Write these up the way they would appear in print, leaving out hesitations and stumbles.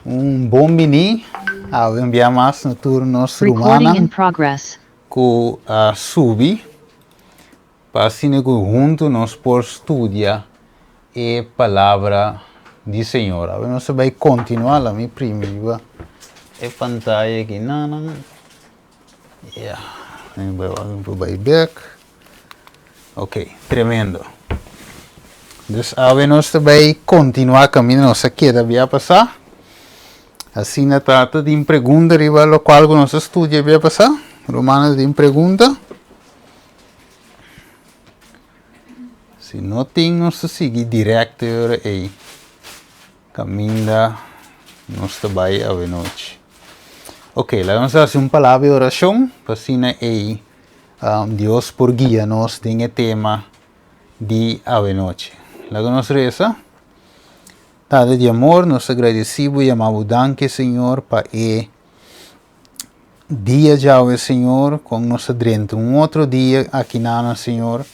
bom mini ao enviar mais no turno Recording in rumana progress. com a subi para assim que junto nós por estudar a palavra do Senhor. Agora nós vai continuar a minha primeira pantalla aqui não. Vai back. Ok, tremendo. Dus agora nós vai continuar caminho nossa queda vai passar. Assim na trata de pergunta riba lo qual nós estudia vai passar. Romanos de pergunta. Se não tem nós seguir direto aí. Caminha nós vai a noite. Ok, lá vamos fazer uma palavra de oração. Para assim aí Deus por guia nós tem o tema de a noite. Lá nós reza. Dada de amor, nós agradecemos e amamos danke, Senhor, para o dia já, Senhor, com nossa drento. Outro dia aqui na Senhor,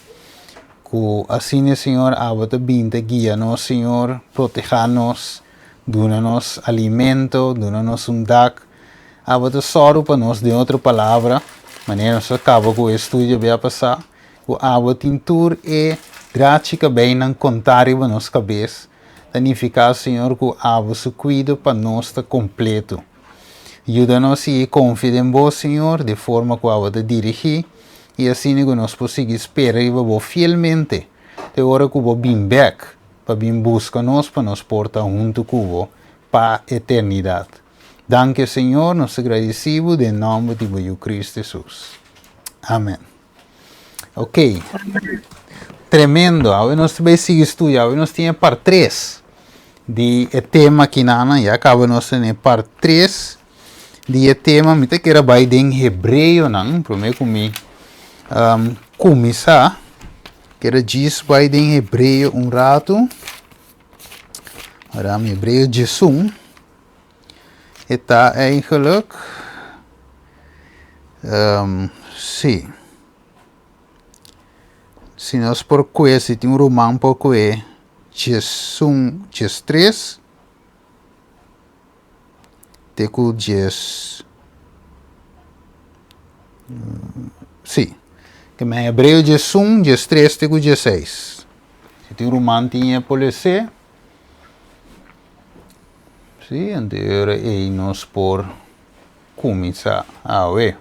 que assim, Senhor, abata binta, guia-nos, Senhor, proteja-nos, dona-nos alimento, dona-nos dak, abata soro para nós de outra palavra, maneira nós acaba com o estudo vai passar, que abata tintur e grática bem não contar para nossa cabeça. Significa, Senhor, que o seu cuido para nós está completo. Ajuda-nos e confia em vós, Senhor, de forma que o te dirigir e assim que nós possamos esperar fielmente. De hora que o bem back, para bem buscar nós, para nos portar junto com o para a eternidade. Danke, Senhor, nós agradecemos em nome de Cristo Jesus. Amém. Ok. Tremendo. Agora nós também seguimos estudando. Agora nós temos parte 3 de tema aqui na e acaba nós tendo parte 3 de tema que era bem em hebreu não, primeiro começar que era diz bem em hebreu rato. Agora em hebreu Jesus está eigenlijk sim. Se nós por coisa, tem romano por coisa, Jesus 3, teco Jesus, sim, que em hebreu Jesus 3, teco 16. Se tem romano tinha por ser, sim, anterior aí nós por começar a ver.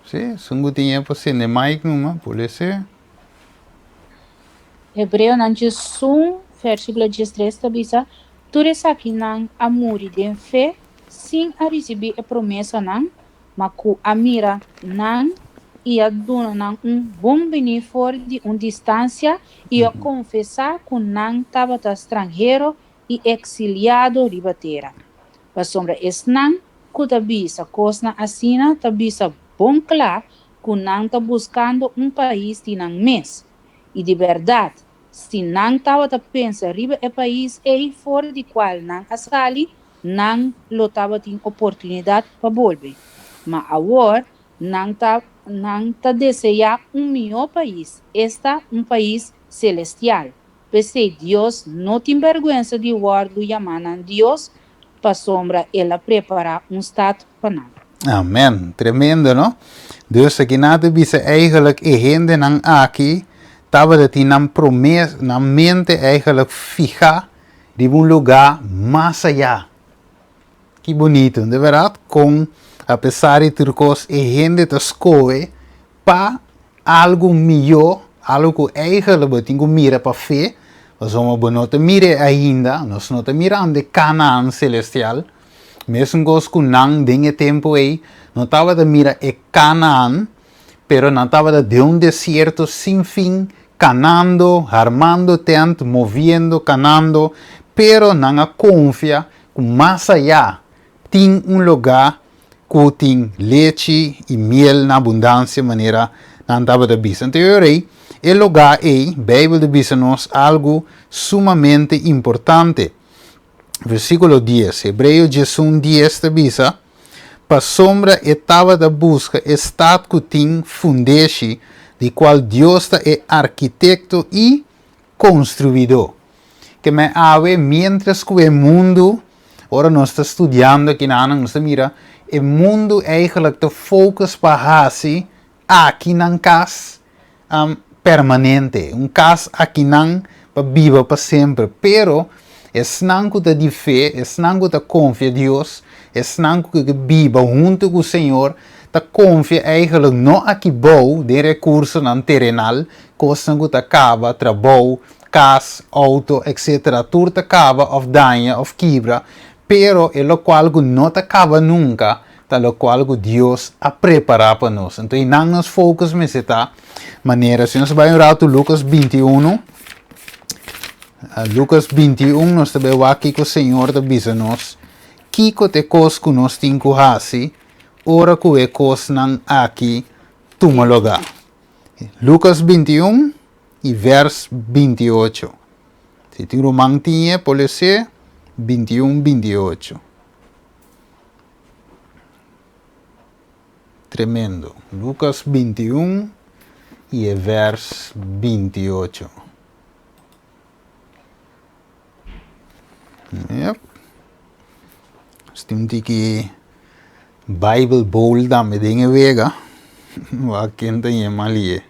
Sim, sungguh tinha para ser mais numa, pode ser. Hebreu nan diz 1, versículo 13, tabisa, tudo aqui nan a muri de fé, sim a receber a promessa nan, mas com a mira nan, e a dona nan bom bem fora de distância, e a confessar que nan estava estrangeiro e exiliado ribatera. Para sombra es nan, que tabisa cosna assina, tabisa bom claro, que nan está buscando país de nan mês. E de verdade, se não estava a pensar riba é país aí fora de qual não asali, não lotava tem oportunidade para voltar. Mas agora não tá desejar melhor país. Está país celestial. Pensei, Deus não tem vergonha de guardar chamar Deus para sombra ela preparar estado para nós. Amém. Tremendo, não? Deus aqui nada bisa eigenlijk gente não aqui estava de ter na promessa, na mente eigenlijk fija de lugar mais allá. Que bonito, de verdade, com apesar de ter coisas gente te escolhe para algo melhor, algo que eigenlijk tem que mirar para fé, mas nós não te mira ainda, nós não te mirando de Canaã celestial, mesmo que não tenha tempo aí, não estava de mirar Canaã, pero não estava de deserto sem fim, canando, armando tent, moviendo, canando, pero não confia que mais allá tem lugar que tem leite e mel na abundância, maneira não estava de bisa. Então, o lugar aí, a Bíblia diz nos algo sumamente importante. Versículo 10, Hebreu 10 diz, para sombra estava da busca, estado que tem fundeixe, de qual Deus é arquiteto e construidor. que me ave mientras que o mundo, ora nós está estudando aqui na nós mira, o mundo eigenlijk te focus para assim, aqui na casa permanente, casa aqui não para viver para sempre, pero é nango de fé, é nango de confia em Deus, é nango que vive junto com o Senhor, ta confia eigenlijk não aqui bom de recursos não terrenal, coisa que acaba trabalho, casa, auto, etc. Tudo acaba of danha, of quebra, pero é o qual não acaba nunca, tá o qual Deus a preparar para nós. Então, não nos focus nessa maneira. Se nós vamos orar Lucas 21, Lucas 21, nós também aqui que o Senhor te avisa nós, que te coisa que nós temos que fazer, ora que é coisa não aqui, toma lugar. Lucas 21 e verso 28. Se tu não mantinha, pode ser 21, 28. Tremendo. Lucas 21 e verso 28. Yep. Temos que Bible bowl dame dingen wega. Waar kind je malie.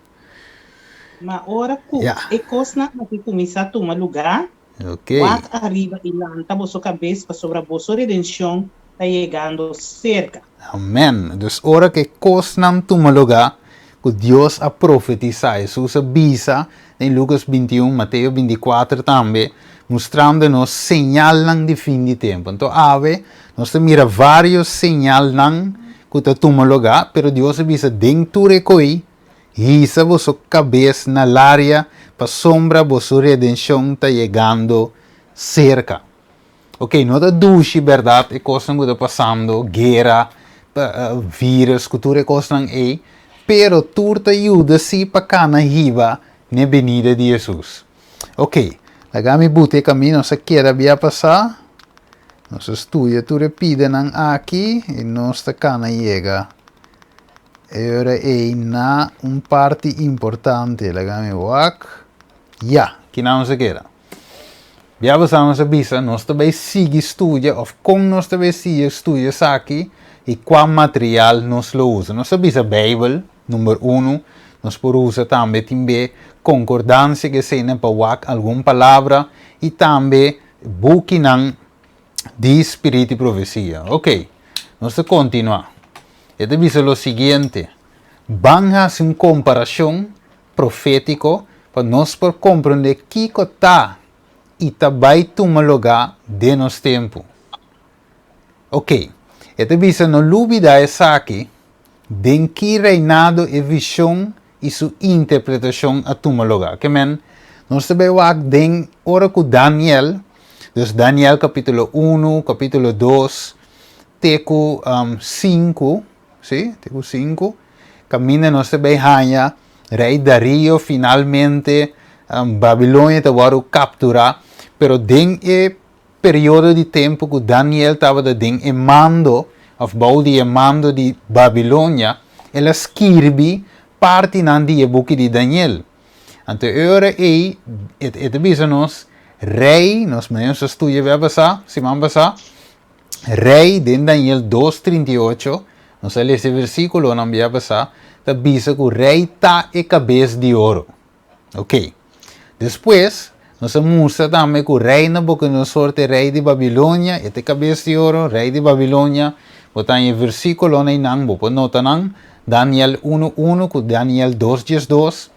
Ma ora ku e cosna na que começar a tomar lugar. Ok. Wat arriba e lanta bosso cabeça para sobre a bosso redenção tá chegando cerca. Amen. Dus ora que cosnam toma lugar, que Deus a profetizar. Jesus avisa em Lucas 21, Mateus 24 também, mostrando-nos sinal de fim de tempo. Então, ave, nós mira vários sinais que toma lugar, pero Deus avisa dentro de coi, risa vossa cabeça na área, para sombra vossa redenção está chegando cerca. Ok, não é duche, verdade, é coisa que está passando, guerra, vírus, que tudo é coisa aí, pero tudo ajuda se para cá na riba, na venida de Jesus. Ok, lagami bute caminho, não sei o que era passar. Nosso estudo tu repide aqui e nossa cana chega. Ora é na parte importante. Lagami wak. Ja, que não se queda. Já passamos a visa, nós também sigue estudo, ou como nós também sigue estudo aqui e qual material nós lo usa. Nós visa Bíblia, número 1, nós por usa também concordância que se para wak alguma palavra e também buquinang de espírito e profecia. Ok, nós vamos continuar. Este diz o seguinte: vamos fazer uma comparação profética para nós por compreender que está e vai tomar lugar de nosso tempo. Ok, este diz não dúvida essa aqui, de que reinado e visão e sua interpretação a tomar lugar. Que men, nós também vamos ver ora com Daniel. Dus Daniel capítulo 1, capítulo 2, teco 5, ¿sí? Teco 5, camina nos behanha, rei Dario finalmente Babilônia te waru capturar, pero den e período de tempo que Daniel estava den e mando, of bouw die mando de Babilônia, ela escreve parte nan die boek de Daniel. Ante ora e bisa nos rei, nós menos estudia vai passar, se vamos passar, rei de Daniel 2:38, nós lê esse versículo, não vai passar, tá bisa que o rei tá e cabeça de ouro. Ok. Depois, nós mostra também que o rei Nabucodonosor é rei de Babilônia, e cabeça de ouro, rei de Babilônia, botar em versículo nem não, vou nota não, Daniel 1:1 com Daniel 2:2.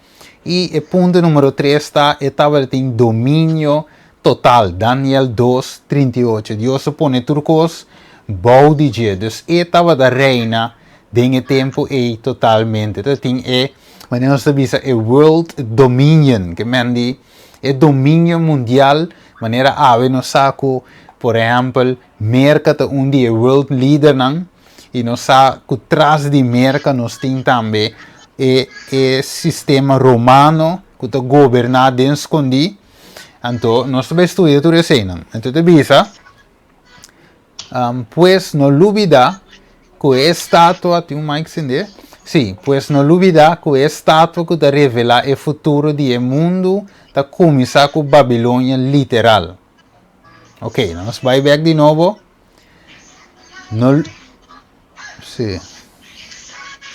E o ponto número 3 está, estava em domínio total, Daniel 2:38. Deus põe turcos, bom de dia. Então, estava da reina, de tempo e totalmente. Então, mas nós sabemos, é world dominion, que mandi, é domínio mundial, maneira ave no saco, por exemplo, merca onde é world leader, não? E nós saco, atrás de merca, nós temos também o sistema romano que está governado em escondi. Então, nós vamos estudar tudo isso. Então, te bisa, pues no olvida que a estátua, tem um mic entender? Sim, pues no olvida que a estátua que te revela o futuro do mundo ta começar com Babilônia literal. Ok, vamos vai back de novo. No, sim.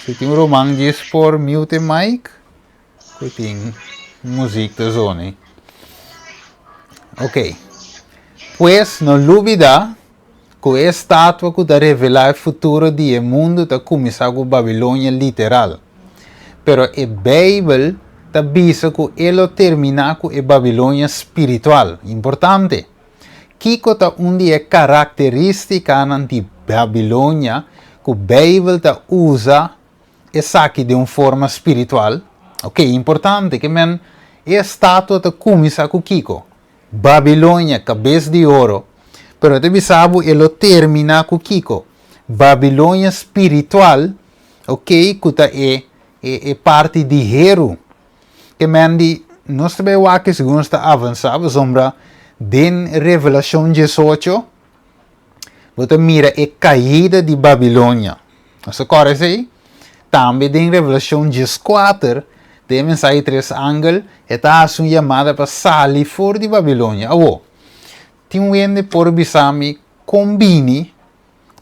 Se tem Roman diz por mute mic, que tem música da zona. Ok. Pues não duvida que a estátua que está revelar o futuro do mundo está começar com Babilônia literal. Pero a Bíblia está dizendo que ele termina com a Babilônia espiritual. Importante. Kiko está uma característica de Babilônia que a Bíblia está usa essa aqui de uma forma espiritual. Ok, importante que a estátua está começar com Kiko. Babilônia, cabeça de ouro. Pero te sabe, ele termina com Kiko. Babilônia espiritual, ok, que é parte de Heru. Que mandi, nós também aqui segundo está avançado, sombra, den Revelação 18, você mira a caída de Babilônia. Você corre aí? Também den Revelação 14, tem mensagem 3 ângulos, está a sua chamada para sair fora de Babilônia. Oh, tem um ende por bisami combine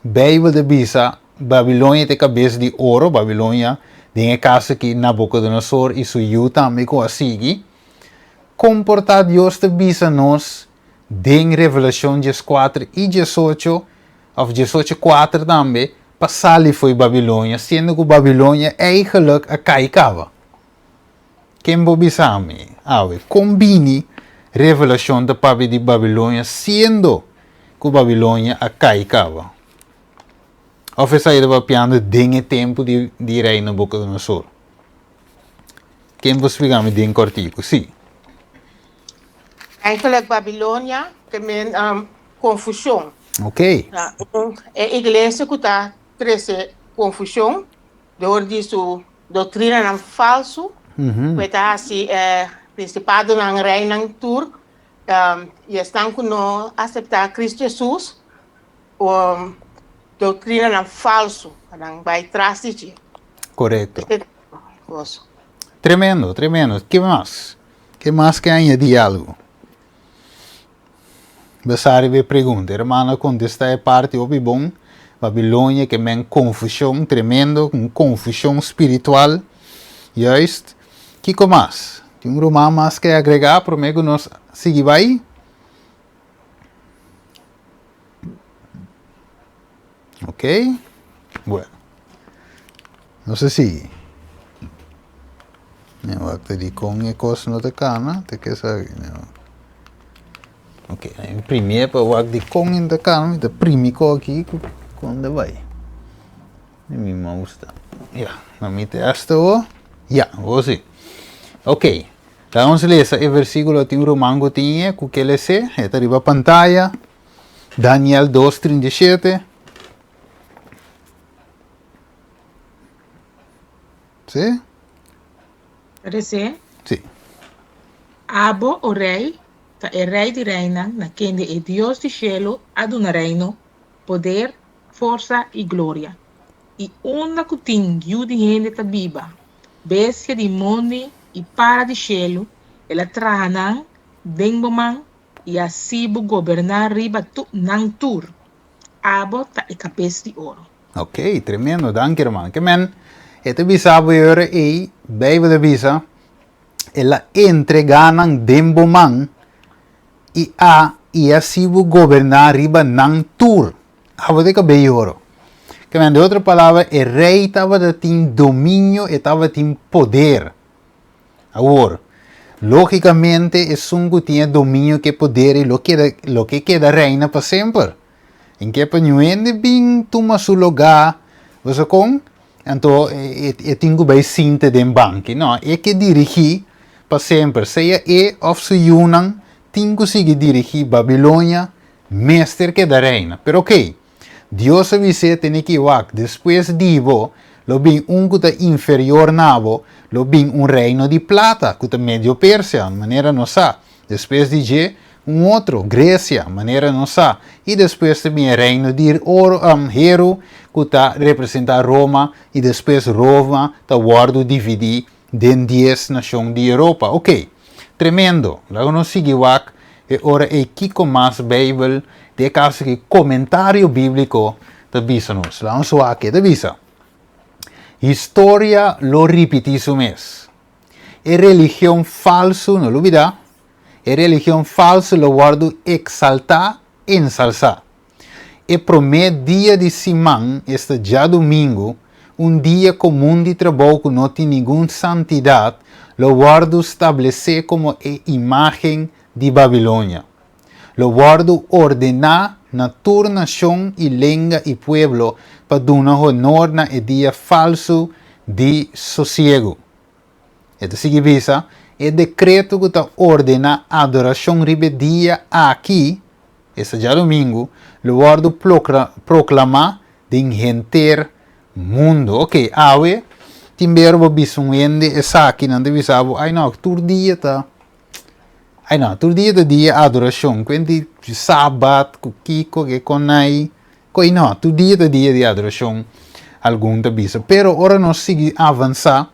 Bíblia de bisa Babilônia tem cabeça de ouro, Babilônia tem a casa que Nabucodonosor e sua yu também com a sige. Comportar Deus de bisa nós tem Revelação 14 e 18, of 18:4 também, para sair foi Babilônia, sendo que Babilônia eigenlijk a caicava. Quem bobisame, combine Revelação da papi de Babilônia, sendo que Babilônia a caicava. Of is hij er piano dingen tempo de rei Nabucodonosor. Quem você fica me den cortico? Sim. Eigenlijk Babilônia, que men confusão. Ok. A igreja que está trazendo confusão, door die su doutrina não falso, que está assim principado ng rei ng tour, e estão que não aceitar Cristo Jesus, doutrina não falso, não vai trás de Correto. Tremendo, tremendo. Que mais? Que mais que añadir algo? Basari we pergunta, hermana, contesta é parte obi bom, Babilônia que men confusão tremendo, com confusão espiritual, juist. Que mais? Tem um romano mais que agregar, promego nós seguir vai? Ok? Bueno. Não sei se. Eu acho que com a coisa não te cana, te quer saber, não. Ok, imprimir para o de com ainda cana, te primico aqui quando vai. E me mostra. Ja, dan met de eerste hoor. Ja, você. Ok. Vamos ler o versículo de Romango tinha, que ele se, está arriba a pantalla. Daniel 2:37. Sim? Pode ser? Sim. Abo, o rei, é rei de reina, na quem é Deus de cielo, ad un reino, poder, força e glória. E onda que tem de gente ta biba, bestia de monde e para de cielo, ela trahanan, dengoman, e assim governar riba tu nan tur. Abo ta e cabeça de ouro. Ok, tremendo, dank irmão. Que men, este bisa beure e Bijbel de bisa, ela entreganan demboman e assim governar riba nan tur. Abo de cabelo. Que men, de outra palavra, o rei estava tem domínio e estava tem poder. Agora, logicamente, é um que tinha domínio que poder e lo que queda reina para sempre. Em que para ninguém bem toma seu lugar, você com, então eu tenho que sinta de banco, não? É que dirigir para sempre, seja ou se Yunan, tenho que seguir dirigir Babilônia, mestre que da reina. Pero ok, Deus avisa tem que ir, depois divo, lo bem que está inferior nabo, lo bem reino de plata, que está medio Pérsia, maneira não sa. Depois de outro, Grécia, maneira não sa. E depois também reino de Heru, que está representar Roma, e depois Roma está guardo dividir em 10 nações de Europa. Ok, Tremendo. Lago nos seguiwak e ora e kiko mas Bijbel de caso que comentário bíblico da bisa nos. Lá ons wake da bisa. História lo repetizo mes. E religião falso, não olvida. E religião falso lo guardo exaltar, ensalzar. E promete dia de semana, este já domingo, dia comum de trabalho que não tem nenhuma santidade, lo guardo estabelecer como a imagem de Babilônia. Lo guardo ordenar na tua nação e língua e pueblo para dar honor na dia falso de sossego. Então, significa, é decreto que está ordena adoração dia aqui, esse já domingo, lo guardo proclamar de inteiro mundo. Ok, awe, timbero bisungende essa aqui não deve saber, ai não, todo dia tá. Ai não, todo dia adoração, quando sábado, kiko, que conai, coi não, todo dia de adoração, algum da bisa. Pero ora nós seguir avançar,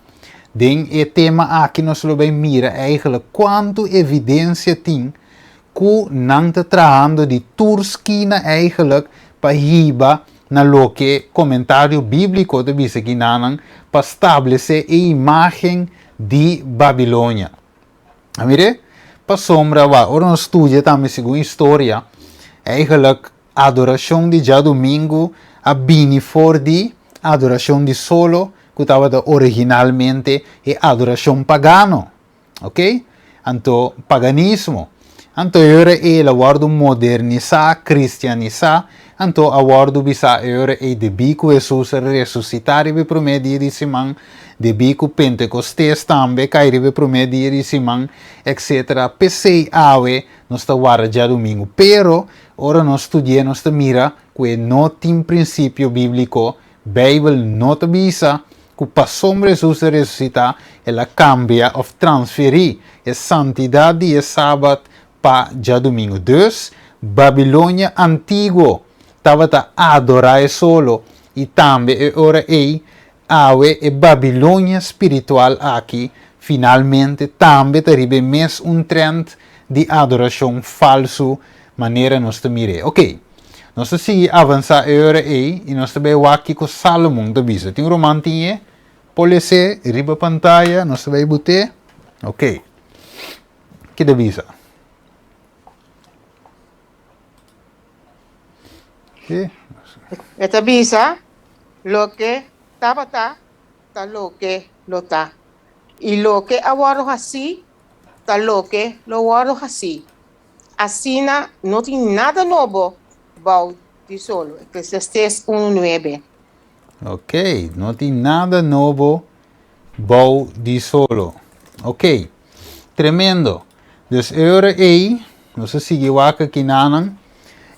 den e tema aqui nós lo bem mira, eigenlijk quanto evidência tem que não está trabalhando de turskina eigenlijk para riba na lo que comentário bíblico de bisa que nanan para estabelecer a imagem de Babilônia. Amire? Para sombra, ora nós estudia também segundo história, eigenlijk adoração de já domingo a bini for de adoração de solo, que estava originalmente e adoração pagano, ok? Então, paganismo. Então, agora ele guarda modernizar, cristianizar, então agora bisa agora e de bico Jesus ressuscitar e prometer de semana, de bico Pentecostes também cair prometer de semana, etc. Pensei awe nós está guarda já domingo, pero ora nós estudia nós mira que não tem princípio bíblico, Bible não te bisa que para sombra Jesus ressuscitar, ela cambia ou transferir a santidade e a sábado para já domingo. Dus, Babilônia antigo estava a adorar solo e também ora awe e Babilônia espiritual aqui finalmente também arriba mais trend de adoração falso maneira nós te mire. Ok, nós seguimos avançar ora e nós também aqui com Salomão da bisa. Tem romantinha, police, riba pantalla, nós também botar. Ok, que da bisa. Esta bisa, lo que está lo que lo está. Y lo que aguardo así, está lo que lo aguardo así. Así no tiene nada nuevo, bau de solo. Eclesiastes 1:9. Ok, não tem nada novo, bom de solo. Ok, tremendo. Dus agora nós seguimos aqui nanan.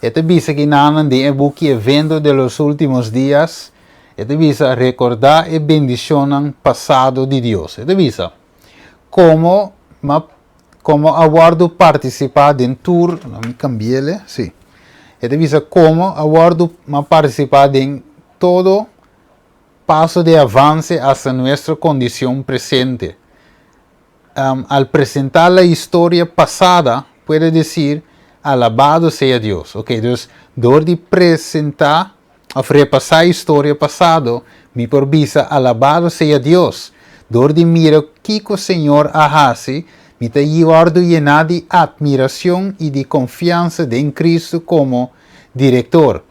Esta visa que nanan de buque evento de los últimos días. Esta visa recordar e bendicionan passado de Deus. Esta visa como aguardo participar em tour, não me cambiele, sim. Esta visa como aguardo participar em todo passo de avance hasta nuestra condição presente. Al apresentar a história passada, pode dizer, alabado seja Deus. Ok, então, door de apresentar, ou repassar a história passada, me provisa, alabado seja Deus. Door de mira o que o Senhor hace, me te guardo llenar de admiração e de confiança em Cristo como diretor.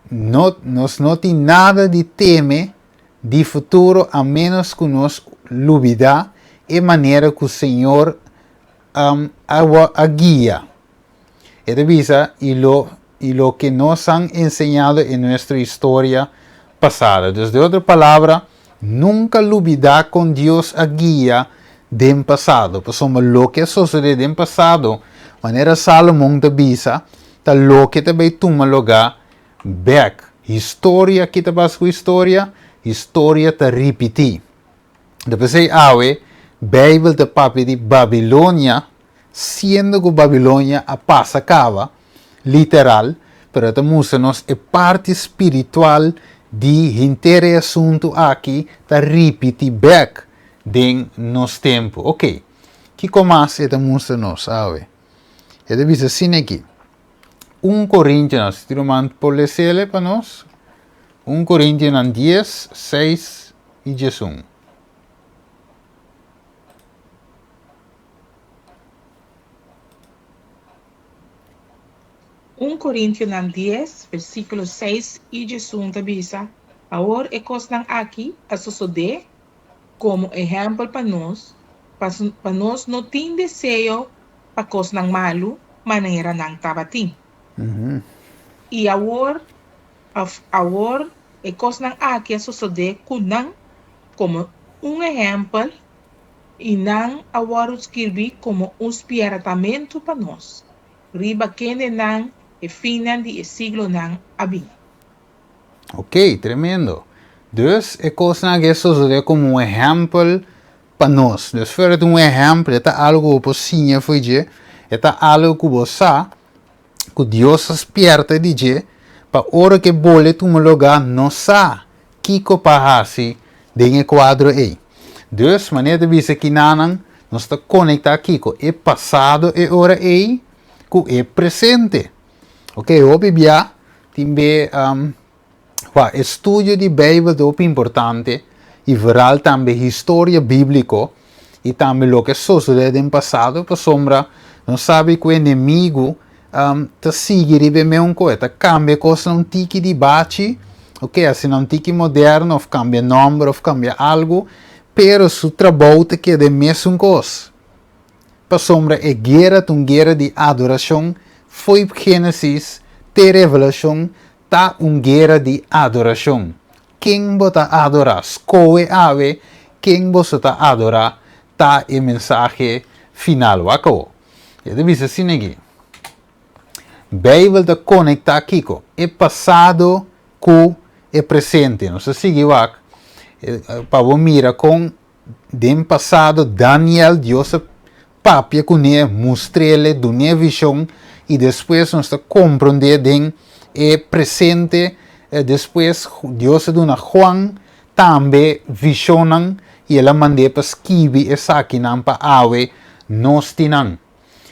Nós não tem nada de teme de futuro, a menos que nós lubida e maneira que o Senhor a guia. E revisa e lo que nos han enseñado en nuestra historia pasada. Desde otra palabra, nunca olvidar con Dios a guía del pasado. Pues somos lo que sucede del pasado. Manera Salomón te avisa, tal lo que te ve toma lugar back. Historia que te pasa con historia te repite. Después hay awe, Bible te papi de Babilonia, siendo que Babilonia a pasa acaba, literal, pero te nos a parte espiritual de inteiro assunto aqui, te repite back de nos tempo. Ok, que comas é mostra nós, sabe? É de visa assim aqui. 1 Coríntios, tiramos por ler para nós. 1 Coríntios 10, 6 e 11. Coríntios 10, versículo 6 e 11 bisa, agora é coisa aqui a suceder como exemplo para nós não tem desejo para coisa malo, maneira não tabatim. E agora é coisa aqui a suceder como exemplo e não agora escrever como espiratamento para nós. Riba que não é final de siglo não abim. Ok, tremendo. Dus é coisa que sucede como exemplo para nós. Dus voor het exemplo, é algo possível foi je, é algo que você, que Deus espera de je, para hora que bole tu lugar não sa, kiko pahasi dengan quadro aí. Dus maneira de ver que nanang nós está conectado aqui com é passado e hora aí, com é presente. Ok, o Bíblia também estudo de Bíblia é importante e veral também história bíblica e também o que sucedeu no passado, para sombra não sabe que o inimigo tá seguir bem um coisa, cambia coisa não tique de bate, ok, assim não tique moderno, ou cambia nome, ou cambia algo, pero su trabalho que é de mesma coisa. Para sombra é guerra de adoração, foi Gênesis, te revelação, tá guerra de adoração. Quem bota adorar, escolhe ave, quem bota adorar, tá o mensagem final, acabou. E deve ser assim aqui. Bíblia está conectada aqui com é passado com é presente. Não se sigue lá. Para mirar com dem passado Daniel Deus papia com ele mostrele do ne visão e depois nós compreender den é presente depois Deus dona Juan também visionan e ela mande para escrever essa aqui não para ave nós tinang.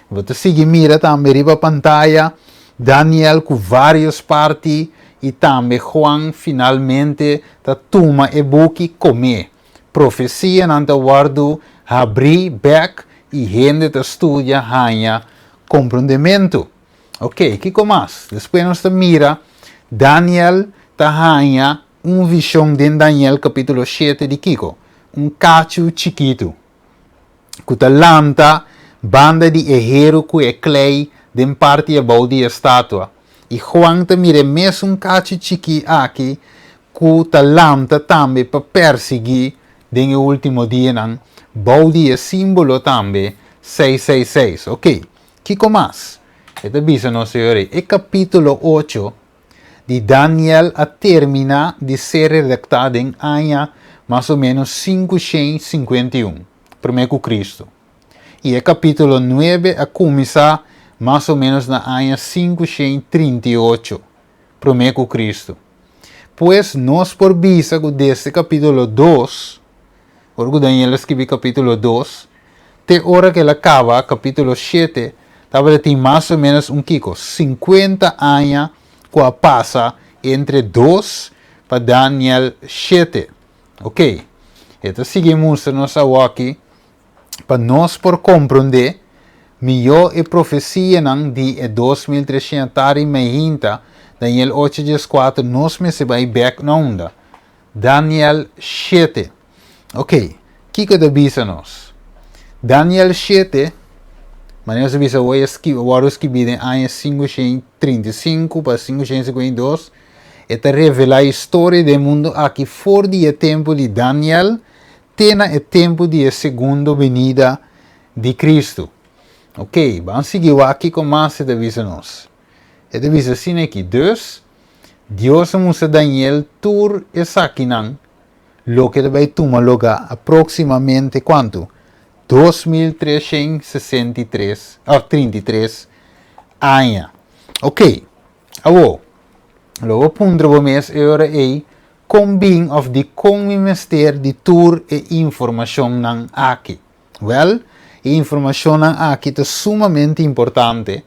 Você sigue mira também riba pantalla Daniel com várias partes e também Juan finalmente ta toma e book come. Profecia nanta guardo abrir back e gente ta estudia hanha compreendimento. Ok, que mais? Depois nós mira Daniel ta hanha visão de Daniel capítulo 7 de Kiko. Cacho chiquito. Que ta lanta banda de herreiro que é clay de parte a de estátua. E Juan te mire mesmo cacho chiqui aqui, que ta lanta também para perseguir no último dia não. Baudi é símbolo também 666. Ok, que mais? Esta bisa não senhores. É capítulo 8 de Daniel a terminar de ser redactado em ano mais ou menos 551, primeiro Cristo. E é capítulo 9 a começar mais ou menos na ano 538, primeiro Cristo. Pois nós por vista deste capítulo 2, porque Daniel escreve capítulo 2, até hora que ele acaba, capítulo 7, estava tem mais ou menos 50 anos que passa entre 2 para Daniel 7. Ok? Então seguimos nossa aqui para nós por compreender melhor a profecia de 2300 e meia Daniel 8:4 nós me se vai back na onda. Daniel 7. Ok, que da bisa nós? Daniel 7, mas nós bisa o escrever em ano 535 para 552, é revela a história do mundo aqui fora do tempo de Daniel, tena o tempo de segunda venida de Cristo. Ok, vamos seguir aqui com mais da bisa nós. É da bisa assim aqui. Dus, Deus musa Daniel tur esakinan, lo que vai tomar lugar aproximadamente quanto? 2333 anos. Ok, agora, logo pondremos mais hora aí, combin of de mistério de tur e informação nan aqui. Well, E informação aqui é sumamente importante.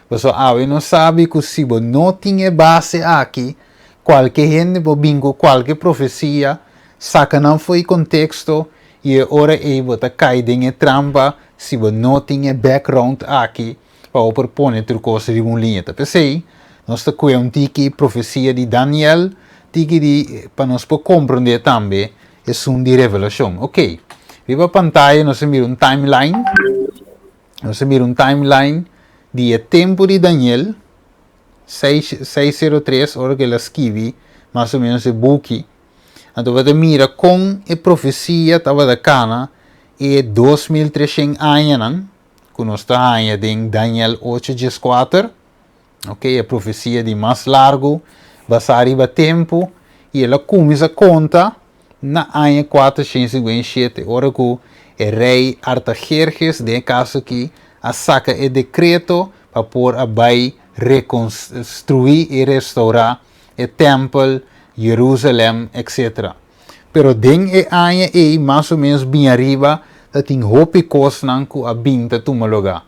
Porque a gente não sabe que se não tem base aqui, qualquer gente pode bingo, qualquer profecia, saca não foi contexto, e agora você cai em trampa, se não tem background aqui, para propor outra coisa de uma linha. Pensei, nós estamos com a profecia de Daniel, para nós compreender também, é um de revelação. Ok, viva a pantalla, nós vemos um timeline, de tempo de Daniel, 603, hora que ela escreve, mais ou menos o book. Então, você mira com a profecia, estava da cana, e 2300 anos, que nós está em Daniel 8:4, ok, a profecia de mais largo, basariba tempo, e ela começa a conta na ano 457, hora que o rei Artaxerxes, de caso aqui, a saca o decreto para pôr a bai reconstruir e restaurar o templo, Jerusalém, etc. Pero den e ano e mais ou menos bem arriba, dat tem hopi coisas que a binta toma lugar.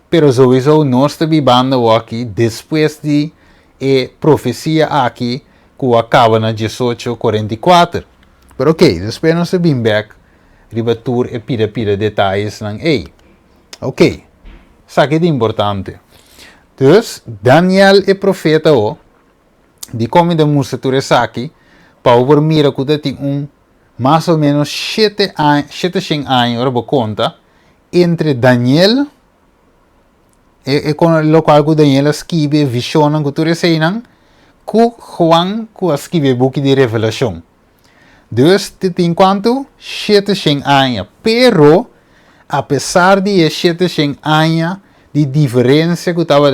Pero sowieso nós estamos vivendo aqui depois de a profecia aqui que acaba na 1844. Pero ok, depois nós estamos back, ribatur e pida detalhes ng ei. Ok, sabe que é importante. Dus, Daniel é profeta, de como de música aqui, para o mira que tem mais ou menos 700 anos, ora conta, entre Daniel e com o qual que Daniel escreve visão que tu recebes, que Juan que escreve o book de revelação. Dus, tem quanto? 700 anos. Pero, apesar de 700 anos de diferença que estava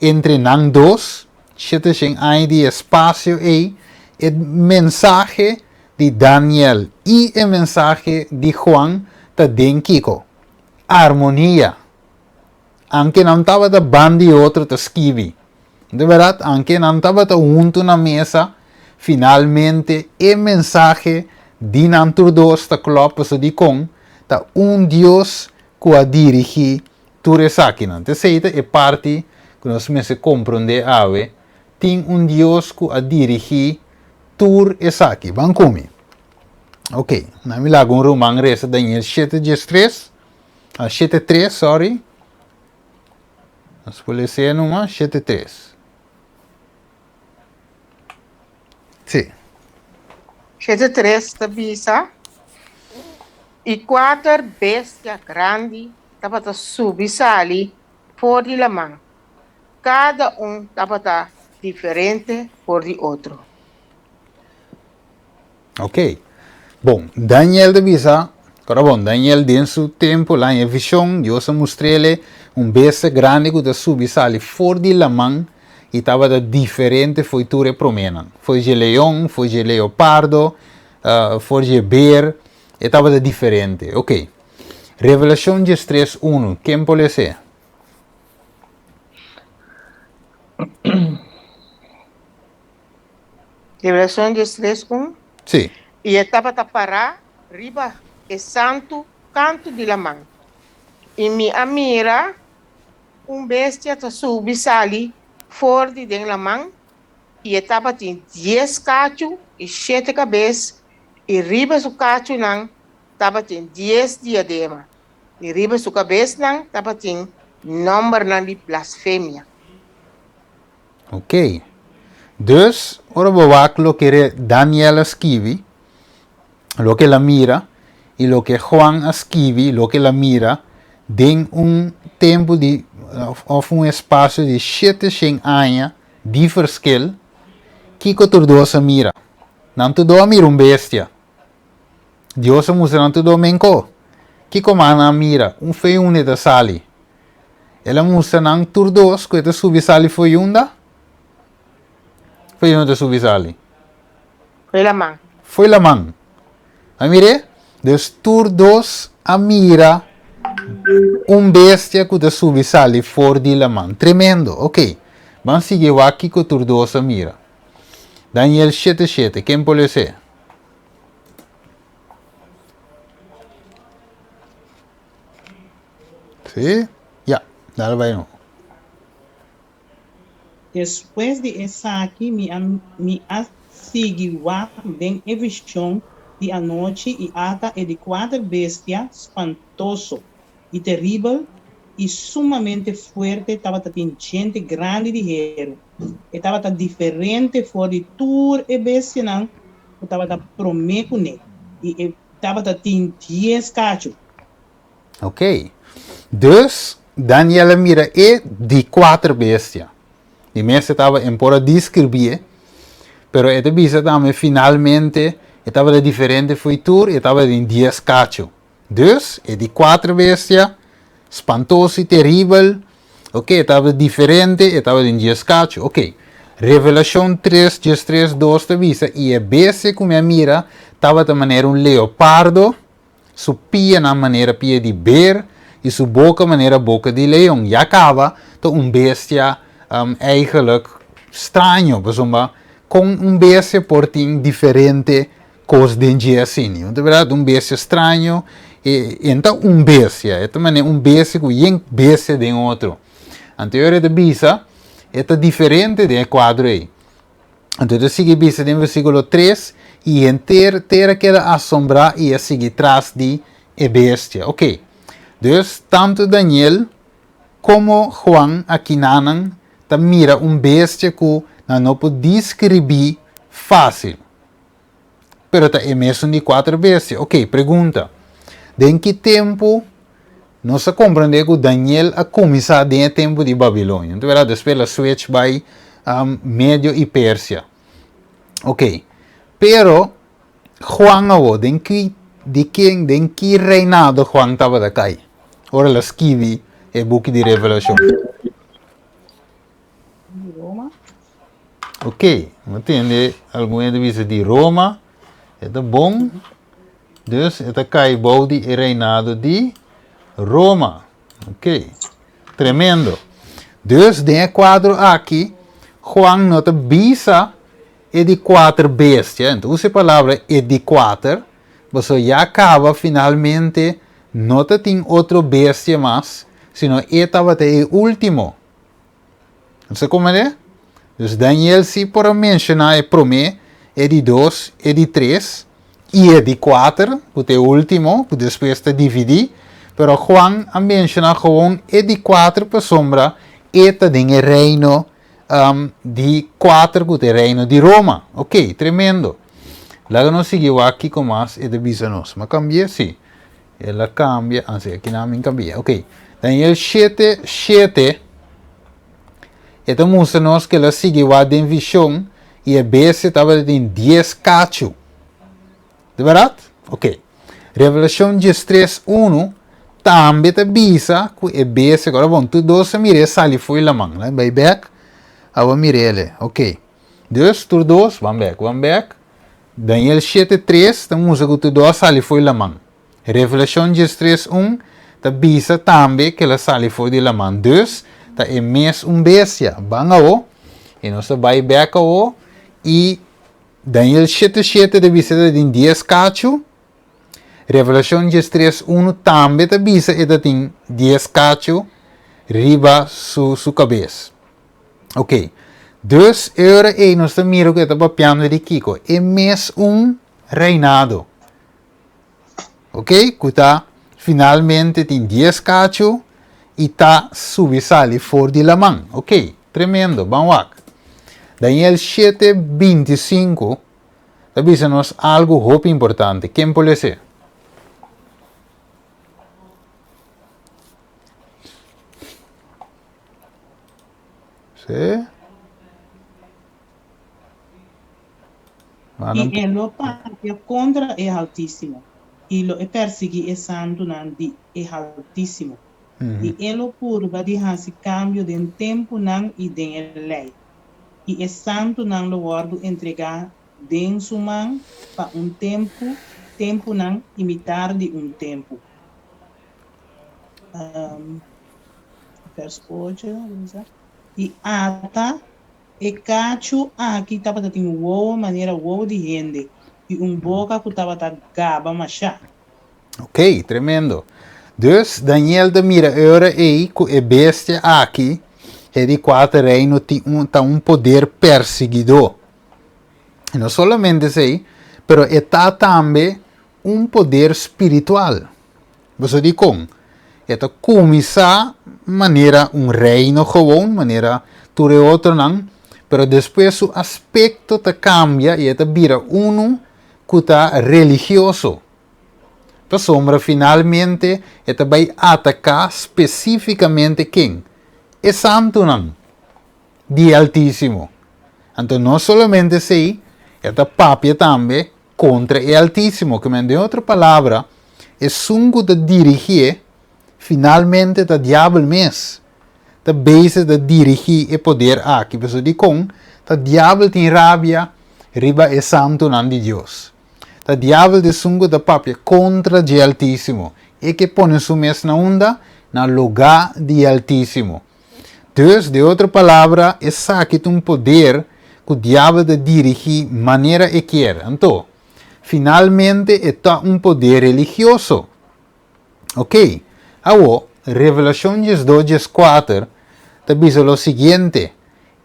entre nós dois, 700 anos de espaço e o mensagem de Daniel e o mensagem de Juan está dentro Kiko. Harmonia. Anche não estava da banda e outro te escrevi. De verdade, anche não estava junto na mesa, finalmente o mensagem de nantur dois está klopa so de com, tá Deus que a dirige tudo isso aqui. Então, essa é parte que nós me compreender ave, tem Deus que a dirige tudo isso aqui. Vamos comigo. Ok, na me lago romano resta Daniel 7:3, 7:3, sorry. Nós podemos ser numa 7:3. Sim. 7:3 tabisa. E 4 bestias grandes estavam subissali por de la mão. Cada estava diferente por de outro. Ok. Bom, Daniel de Bisa, agora bom, Daniel dentro seu tempo lá em visão, Deus mostrou-lhe bestia grande que subissali por de la mão e estava diferente foi tudo promena. Foi de leão, foi de leopardo, foi de bear, e estava diferente. Ok. Revelação 3:1, quem pode ser? Revelação 3:1. Sim. E estava a parar riba e santo canto de la mão. E me mira bestia ta subissali fora de la mão e estava tem 10 cachos e 7 cabeças e riba do cacho não estava tem 10 diadema e riba do cabeça não estava tem número não de blasfêmia. Ok. Dus, ora bovak lo que Daniel escreve, lo que la mira, e lo que Juan escreve, lo que la mira, tem tempo de, of espaço de 700 anos de verschil, que tudo se mira. Não tudo mira bestia. Deus mostra não tudo menco. Que comanda mira, feio da sali. Ela mostra não tudo que te subissali foi Foi onde subissali. Foi la mão. Foi la mão. A mire, des turdos a mira bestia que te subissali for di la mão. Tremendo, ok. Vamos seguir aqui com turdos a mira. Daniel 7:7, quem pode ser? ¿Sí? Ya, dale vai no. Después de essa aqui, me assiguiu den a visão de a noite e ata e de quatro bestias espantoso e terrível e sumamente fuerte, estava tem gente grande de hero. Estava diferente fora de tour e bestia não, estava promeco ne e estava tem 10 cacho. Ok. Dus, Daniela mira e die 4 bestias. Die mensen estaban en por describir, pero esta bisa também finalmente estava diferente futuro, estava em 10 cacho. Dus, é de 4 bestias, espantoso e terrível, ok, estava diferente, estava em 10 cacho, ok. Revelação 3, 3, 2 te bisa, e a bestia como a mira, estava de maneira leopardo, su pia na maneira pia de bear, e su boca maneira boca de leão. E acaba com bestia eigenlijk estranho, bijvoorbeeld, com bestia porting diferente coisas de dia assim. Então, verdade, bestia estranho, e então bestia, é também bestia que bestia de outro. Anterior de bisa, é diferente de quadro aí. Então, sigue bisa no versículo 3, e inteira queda assombrar e a seguir atrás de bestia. Ok. Dus, tanto Daniel como Juan aqui nanan, mira bestia que não pode descrever fácil. Pero é mesmo de 4 bestias. Ok, pergunta. De que tempo nós compreendemos que Daniel a começar no tempo de Babilônia? Então, depois a switch by Médio e Pérsia. Ok. Pero, Juan, de que reinado Juan estava da cai? Ora, la escrevi o book de Revelação. Roma. Ok, entende? Alguma divisa de Roma. É bom. Dus, het cai bouwde o reinado de Roma. Ok. Tremendo. Dus, de quadro aqui, Juan nota bisa e de 4 bestias. Então, usa a palavra e de 4. Você já acaba finalmente, não tem outro bestia mais, senão estava até o último. Você como é? Dus Daniel, se por mencionar, promete, é de 2, é de 3, e é de 4, porque é o último, porque depois está dividido. Pero Juan a menciona gewoon é de 4 para sombra, eta tem o reino de 4, que é o reino de Roma. Ok, tremendo. Logo nos seguiu aqui com mais e de bisanos. Mas cambia, sim. Ela cambia, assim, aqui não cambia. Ok. Daniel 7, 7. Então mostra-nos que ela seguiu a visão e a bestia estava em 10 cacho. De verdade? Ok. Revelação 13, 1. Também te bisa que a bestia, agora bom, tu dois mire sali foi la mão. Vai back. Agora mire ele. Ok. Dus, tu dois, vamos back. Daniel 7:3, estamos que tu dois sali foi la mão. Revelação 13:1, te bisa também que ela sali foi de la mão. Dus, ta é mesmo bestia. Banga o, e nós vai back o, e Daniel 7:7 te bisa em 10 cacho. Revelação 13:1 também te bisa e tem 10 cacho riba su cabeça. Ok. Dus, agora nós miramos que está piano de Kiko. É mesmo reinado. Ok? Que está finalmente tem 10 cacho e está subissali fora de la mão. Ok? Tremendo. Vamos lá. Daniel 7:25 está dizendo-nos algo muito importante. Quem pode ser? Sim? E lo parte contra é altíssimo. E lo persegui é santo nandi é altíssimo. E ele curva de hasi cambio de tempo não e de lei. E é santo não lo guardo entregar de sua mão para tempo não imitar de tempo. Verso 8, e ata e cacho aqui estava tendo maneira de rende e boca que estava gaba machá. Ok, tremendo. Dus Daniel de mira ora que a bestia aqui é de quatro reino tem poder perseguidor. E não somente isso aí, pero está também poder espiritual. Você diz como? Eta começa maneira reino gewoon, maneira tudo outro não, pero depois o aspecto te cambia e eta vira que está religioso. Para sombra finalmente eta vai atacar especificamente quem? É santo não, de Altíssimo. Então não somente sei, eta papia também contra o Altíssimo, que de outra palavra, é sungo de dirigir finalmente o diabo mesmo. De base de dirigir o poder aqui. Você diz com, o diabo tem rabia, riba é santo não de Deus. O diabo de sungo de papia contra o Altíssimo. E que põe su mes na onda, na lugar de Altíssimo. Dus, de outra palavra, é saque poder que o diabo de dirigir maneira que quer. Então, finalmente está poder religioso. Ok? Agora, Revelação 2, 4, te diz o seguinte,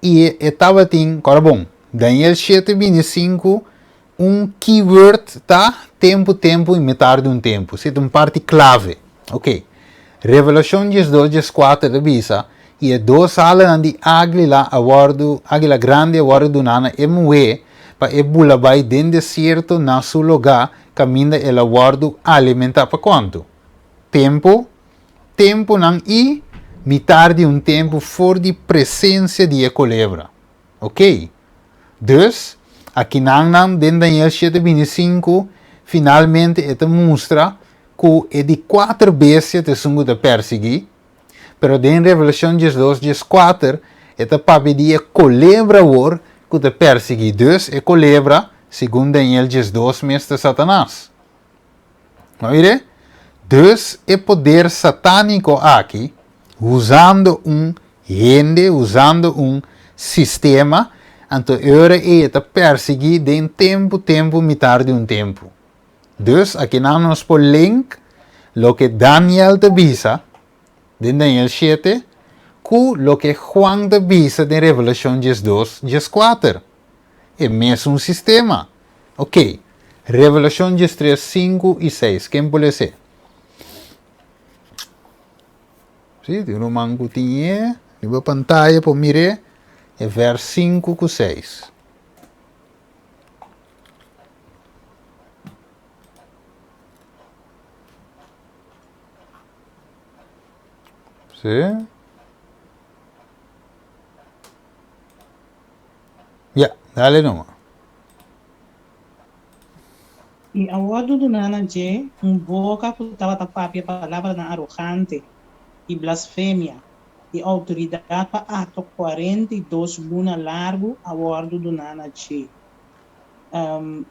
e estava em, bom, Daniel 7, 25, keyword, tá? Tempo e metade de tempo. Isso é parte clave. Ok? Revelação 2, 4, te diz, e dois salas de águila grande a bordo do nana emue, para e bulabai dentro deserto na seu lugar, caminha ela bordo alimentar para quanto? Tempo não e metade de tempo fora de presença de culebra. Ok? Dus, aqui não dentro Daniel 7:25, finalmente ele mostra que é de quatro bestias de sungo de perseguir, pero dentro Revelação 2, 4, ele papi de culebra or que te perseguir. Dus, é culebra, segundo Daniel 2, mestre Satanás. Oire? Dus, é poder satânico aqui, usando usando sistema, então ora é perseguir de tempo, metade de tempo. Dus, aqui não nos por link, lo que Daniel te visa, de Daniel 7, com lo que Juan te visa de Revelação 2, 4. É mesmo sistema. Ok. Revelação 3, 5 e 6. Quem pode ser? Sim, tem um mango tinha. Na pantalla, para mirar, é verso 5 e 6. Sim. Dale nomás. E a ordem do Nana J, boca que estava tapando a palavra na arrogante e blasfêmia, e autoridade para ato 42 luna largo a ordem do Nana J.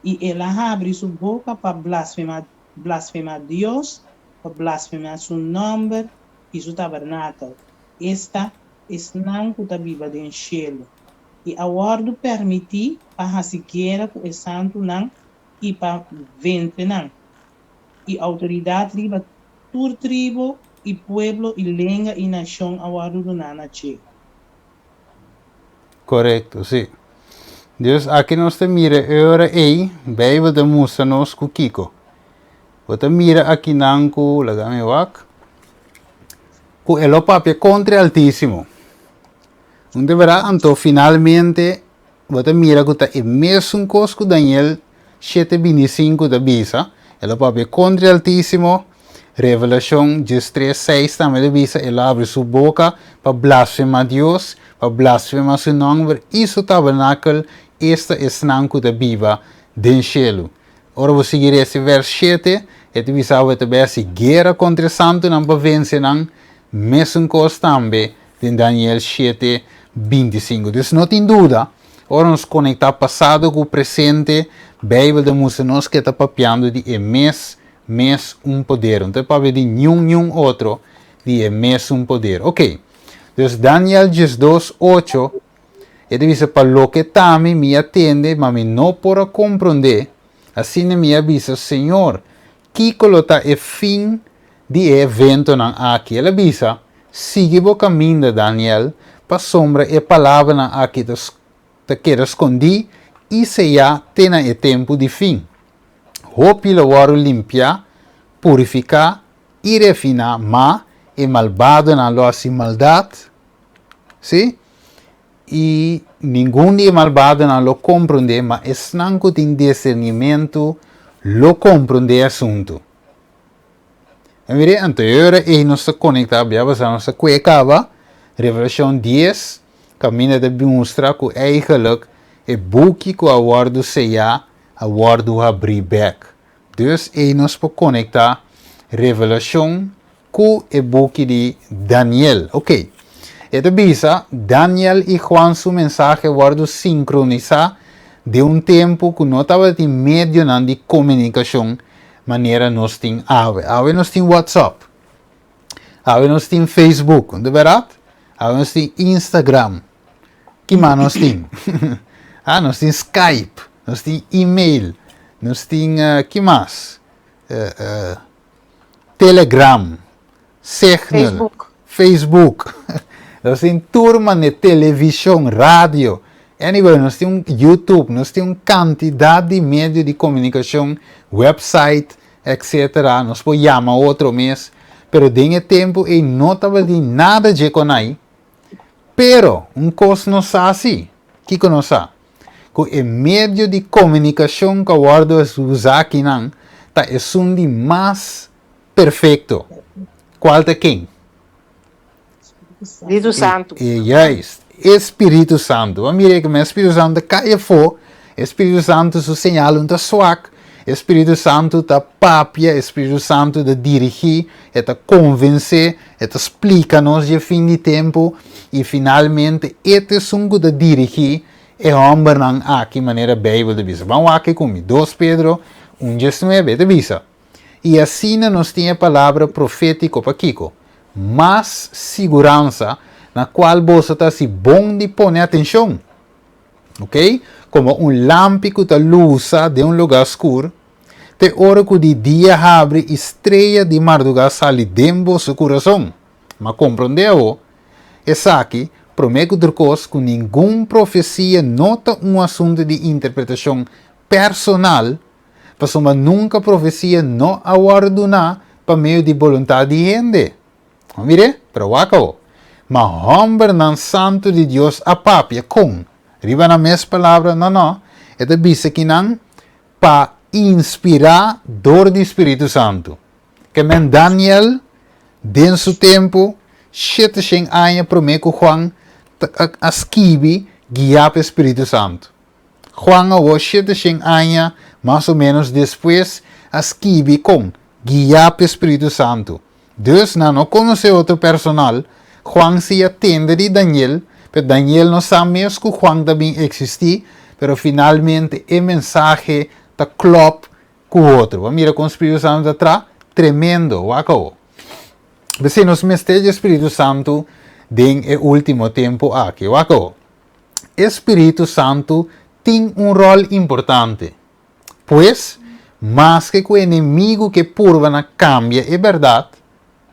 E ela abre sua boca para blasfemar Deus, para blasfemar seu nome e seu tabernáculo. Esta é não que está viva dentro do cielo. E a ordem permite para a siqueira que é santo não e para ventre não. E a autoridade riba tur tribo e pueblo e língua e nação a ordem do Nana Che. Correto, sim. Dus aqui nós te mira agora aí, Bíblia de Musa nos com Kiko. Você mira aqui nanco, lagame wak. Com elo papel contra Altíssimo. Onde verá, então, finalmente, você mira que está o mesmo coisa que Daniel 7:25 da Bisa. Ela papi contra Altíssimo. Revelação 3:6 também da Bisa. Ela abre sua boca para blasfemar Deus, para blasfemar seu nome. Isso tabernáculo, esta é o da Bíblia do cielo. Ora, vou seguir esse verso 7. E te bisa que vai ser guerra contra o santo, não para vencer, não. Mesmo coisa também em Daniel 7:25. Dus não tem dúvida, ora nos conectar passado com o presente, Bíblia de Musa nos que está papiando de mês poder. Não tem para ver de nenhum outro de mês poder. Ok. Dus Daniel 2:8, ele diz para lo que também me atende, mas me não pode compreender. Assim me avisa, Senhor, que colota é fim de evento nan aqui. Ela bisa, sigue o caminho de Daniel, para sombra e palavra nan aqui te quer escondi, e se já tem o tempo de fim. Hopi la waru limpia, purificar e refinar, mas é malvado na loja maldade, sim? E ninguém é malvado na lo compreende, mas é nanco tem discernimento, lo compreende assunto. En weer anterior e nos conecta a nos kwekaba, Revelação 10, caminho de demonstra que eigenlijk é boekje que awardo seja, awardo abrir back. Dus e nos conecta Revelação com o boekje de Daniel. Ok. Esta bisa, Daniel e Juan su mensaje awardo sincronizar de tempo que não estava em meio de comunicação, maneira nós tem ave nós tem WhatsApp, ave nós tem Facebook, de verdade? Ave nós tem Instagram, que mais nós tem? Nós tem Skype, nós tem e-mail, nós tem, que mais? Telegram, Signal, Facebook. Nós tem turma de televisão, rádio. Anyway, nós temos YouTube, nós temos quantidade de meios de comunicação, website, etc. Nós podemos chamar outro mês, pero tem tempo e não estava de nada de com aí. Pero, coisa não está assim. O que não está? Que o meio de comunicação que eu uso aqui, é um de mais perfeito. Qual é quem? Espírito Santo. Yes. Espírito Santo. A mira que o Espírito Santo cai fora, Espírito Santo se señala um swak, Espírito Santo ta papia, Espírito Santo de dirigir, eta convencer, eta explica-nos de fim de tempo e finalmente este sungo de dirigir é homem não aqui maneira Bíblia de bisa. Vamos aqui comigo, 2 Pedro 1:19 de bisa. E assim nós tem a palavra profética para Kiko, mas segurança na qual você está se bom de pôr atenção, ok? Como lâmpico da luz de lugar escuro, te hora que de dia abre estrela de madrugada sale dentro do seu coração. Mas compreendeu? Essa aqui promete outra coisa que nenhuma profecia nota assunto de interpretação personal, mas nunca profecia não aguarda para meio de vontade de gente. Mire, pero acabou. Mas homem não santo de Deus a papia com. Riba na mesma palavra, não. É de bisa que não para inspirar dor do Espírito Santo. Que men Daniel, dentro seu tempo, 7 anos promete Juan a escrever guiar para o Espírito Santo. Juan avô 7 anos, mais ou menos depois, a escrever com guiar para o Espírito Santo. Dus, não conhece outro personal, Juan se atende de Daniel, pero Daniel não sabe mesmo que Juan também existe, pero finalmente o mensagem está clop com o outro. Mira com o Espírito Santo atrás, tremendo, wacao. Você nos mesteja o Espírito Santo em o último tempo aqui, wacao. Espírito Santo tem rol importante, pois, mais que o inimigo que purva na cambia é verdade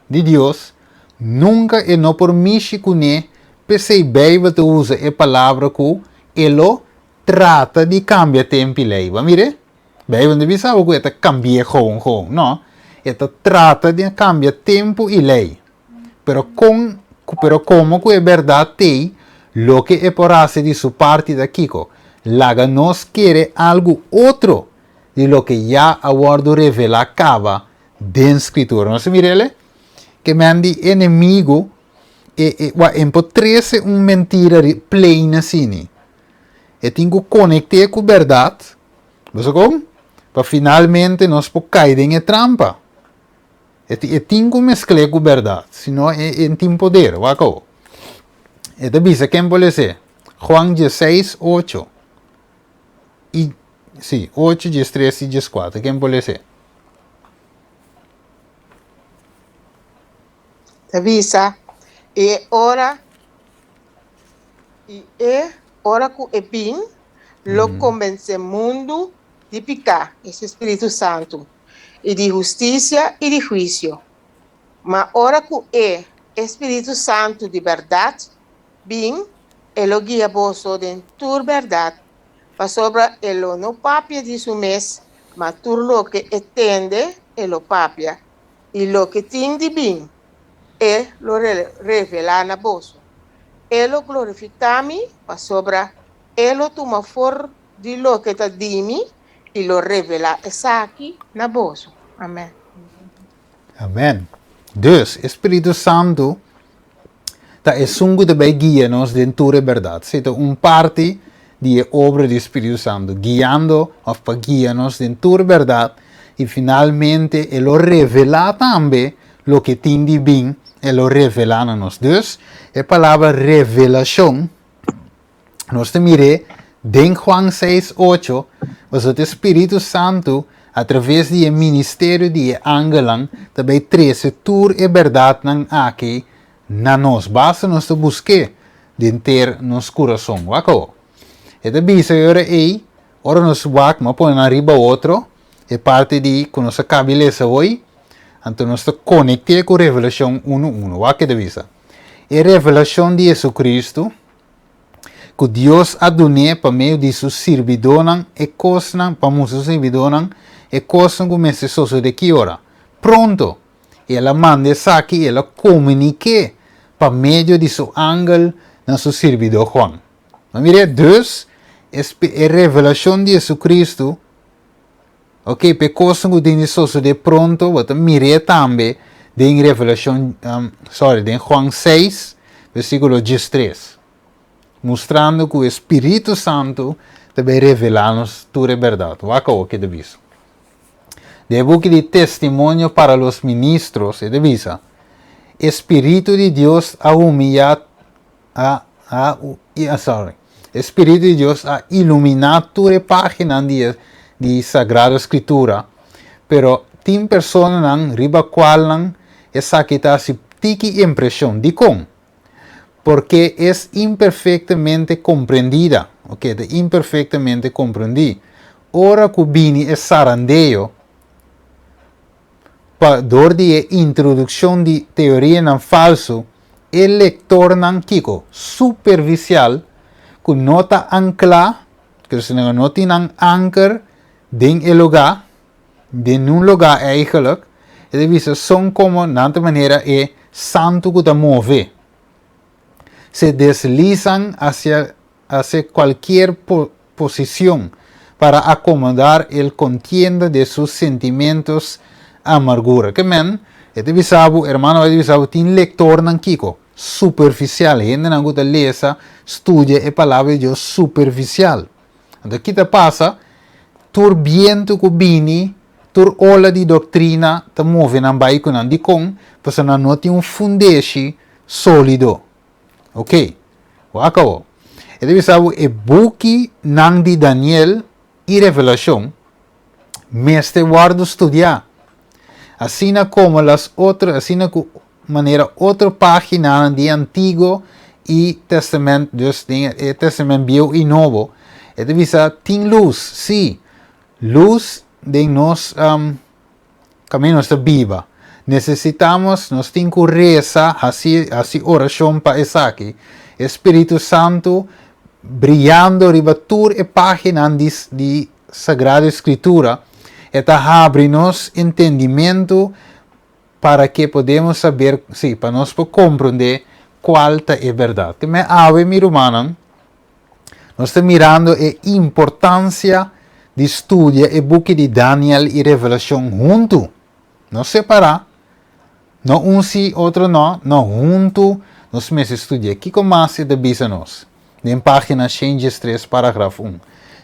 de Deus, nunca é não permite que ne pensei bem que usa a palavra que ele trata de cambiar tempo e lei. Mire, bem onde sabe que ele cambia com, não? Ele trata de cambiar tempo e lei. Pero como que é verdade tem, lo que é por hacer de sua parte daqui, laga nos quer algo outro de lo que já aguardo revela acaba de escritura. Não se mire ele? Que mandi inimigo empotrece mentira plena assim. E tenho que conectar com a verdade. Você como? Para finalmente nós podemos cair em trampa. E tenho que mesclar com a verdade. Senão é tem poder. Wacao. E te diz quem pode ser? Juan 16, 8. E, sim, 8, 13 e 14. Quem pode ser? Avisa, e ora que é bem, lo convence o mundo de picar esse Espírito Santo, e de justiça e de juízo, Ma ora que é Espírito Santo de verdade, bem, ele guia vosso de tua verdade, para sobre ele no papia de su mês, mas tudo lo que entende, ele papia, e lo que tem de bem, ele lo revela na vosso. Ele glorifica-me, para sobre ele toma for de lo que te dimi, e lo revela essa aqui na vosso. Amém. Amen. Dus, Espírito Santo tá é sungo também guia-nos dentro da verdade. Então, parte de obra do Espírito Santo, guiando para guiar-nos dentro da verdade e finalmente ele revela também o que tem de bem, ele revela a nós. Dus, a palavra revelação, nós miramos em Juan 6:8, mas o Espírito Santo através do ministério de Angelan, também traz toda a verdade aqui na nós. Basta nós buscar dentro do nosso coração. Wako. Então, bisa agora aí, ora nós vamos, mas põe na riba outro, é parte de que nós cabeça hoje, então nós conectamos com a revelação 1:1. Wako de bisa. A revelação de Jesus Cristo, que Deus ha doné para meio de seus servidores e coisas para muitos servidores e coisas que me se de que hora. Pronto, ela manda isso aqui, ela comunica para meio de seu ángel na seu servidor Juan. Mas mire, dus, a revelação de Jesus Cristo, ok, para coisas que tem de pronto, você mire também em revelação, em Juan 6, versículo 13. Mostrando que o Espírito Santo também revela-nos toda a verdade. O que devisa. De book de testemunho para os ministros, é devisa. Espírito de Deus ha humillado, Espírito de Deus ha iluminado toda a página de Sagrada Escritura, pero tem pessoas não riba qual essa que está se tique impressão de como. Porque es imperfectamente comprendida, ok, imperfectamente comprendida. Ora que vini é sarandeio, por de introdução de teoria não falso, o leitor não kiko superficial, que nota ancla, que se não tem anker, den el lugar, de um lugar eigenlijk, e de são como, na maneira, é santo que te move. Se deslizan hacia cualquier posición para acomodar el contienda de sus sentimientos amargura. Que men, hermano, tiene lector nan kiko, superficial. Gente nan gusta lesa, estudia a palavra de Dios superficial. Então, ¿qué te pasa? Tur viento que vini, tur ola de doctrina, te move nan bai con nan dicon, pues não tem fundesi sólido. Ok, acabou. Ele sabe que buki nang de Daniel e revelação, mestre guardo estudar. Assim como as outras, assim como maneira outra página de Antigo e Testamento, dus Testamento Bio e Novo. Ele tem luz, sim, luz de nós caminhos da Bíblia. Necessitamos, nós temos que rezar, assim oração para isso aqui. Espírito Santo brilhando riba toda a página de Sagrada Escritura, e abre-nos entendimento para que podemos saber, sim, para nós compreender qual é a verdade. Também, meu irmão, nós estamos mirando a importância de estudar o book de Daniel e Revelação junto, não separar. Não um sim, outro não junto, nós mesmos estudamos. O que mais é de nós? Na página 103, parágrafo 1.